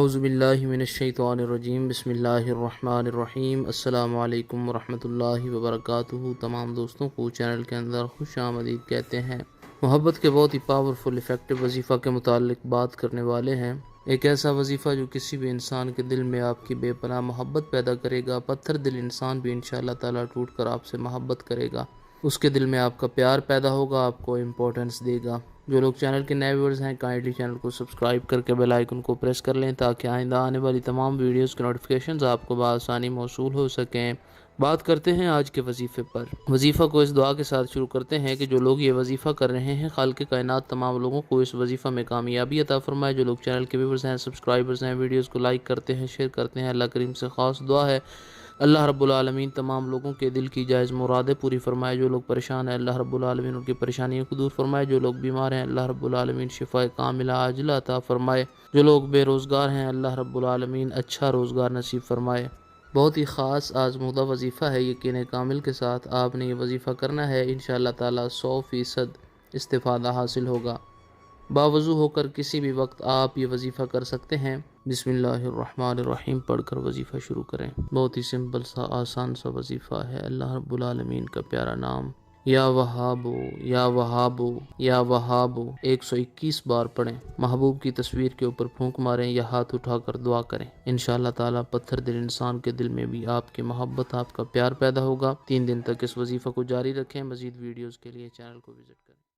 اعوذ باللہ من الشیطان الرجیم، بسم اللہ الرحمن الرحیم۔ السلام علیکم ورحمۃ اللہ وبرکاتہ۔ تمام دوستوں کو چینل کے اندر خوش آمدید کہتے ہیں۔ محبت کے بہت ہی پاورفل افیکٹو وظیفہ کے متعلق بات کرنے والے ہیں۔ ایک ایسا وظیفہ جو کسی بھی انسان کے دل میں آپ کی بے پناہ محبت پیدا کرے گا۔ پتھر دل انسان بھی انشاءاللہ تعالیٰ ٹوٹ کر آپ سے محبت کرے گا، اس کے دل میں آپ کا پیار پیدا ہوگا، آپ کو امپورٹنس دے گا۔ جو لوگ چینل کے نئے ویورز ہیں، کائنڈلی چینل کو سبسکرائب کر کے بیل آئیکن کو پریس کر لیں تاکہ آئندہ آنے والی تمام ویڈیوز کے نوٹیفیکیشنز آپ کو بآسانی موصول ہو سکیں۔ بات کرتے ہیں آج کے وظیفے پر۔ وظیفہ کو اس دعا کے ساتھ شروع کرتے ہیں کہ جو لوگ یہ وظیفہ کر رہے ہیں، خالق کائنات تمام لوگوں کو اس وظیفہ میں کامیابی عطا فرمائے۔ جو لوگ چینل کے ویورز ہیں، سبسکرائبرز ہیں، ویڈیوز کو لائک کرتے ہیں، شیئر کرتے ہیں، اللہ کریم سے خاص دعا ہے اللہ رب العالمین تمام لوگوں کے دل کی جائز مرادیں پوری فرمائے۔ جو لوگ پریشان ہیں، اللہ رب العالمین ان کی پریشانیوں کو دور فرمائے۔ جو لوگ بیمار ہیں، اللہ رب العالمین شفا کاملہ عاجلہ عطا فرمائے۔ جو لوگ بے روزگار ہیں، اللہ رب العالمین اچھا روزگار نصیب فرمائے۔ بہت ہی خاص آزمودہ وظیفہ ہے، یقین کامل کے ساتھ آپ نے یہ وظیفہ کرنا ہے، انشاءاللہ تعالیٰ 100% استفادہ حاصل ہوگا۔ باوضو ہو کر کسی بھی وقت آپ یہ وظیفہ کر سکتے ہیں۔ بسم اللہ الرحمن الرحیم پڑھ کر وظیفہ شروع کریں۔ بہت ہی سمپل سا آسان سا وظیفہ ہے۔ اللہ رب العالمین کا پیارا نام یا وہابو یا وہابو یا وہابو 121 بار پڑھیں۔ محبوب کی تصویر کے اوپر پھونک ماریں یا ہاتھ اٹھا کر دعا کریں۔ انشاءاللہ تعالیٰ پتھر دل انسان کے دل میں بھی آپ کی محبت، آپ کا پیار پیدا ہوگا۔ 3 دن تک اس وظیفہ کو جاری رکھیں۔ مزید ویڈیوز کے لیے چینل کو وزٹ کریں۔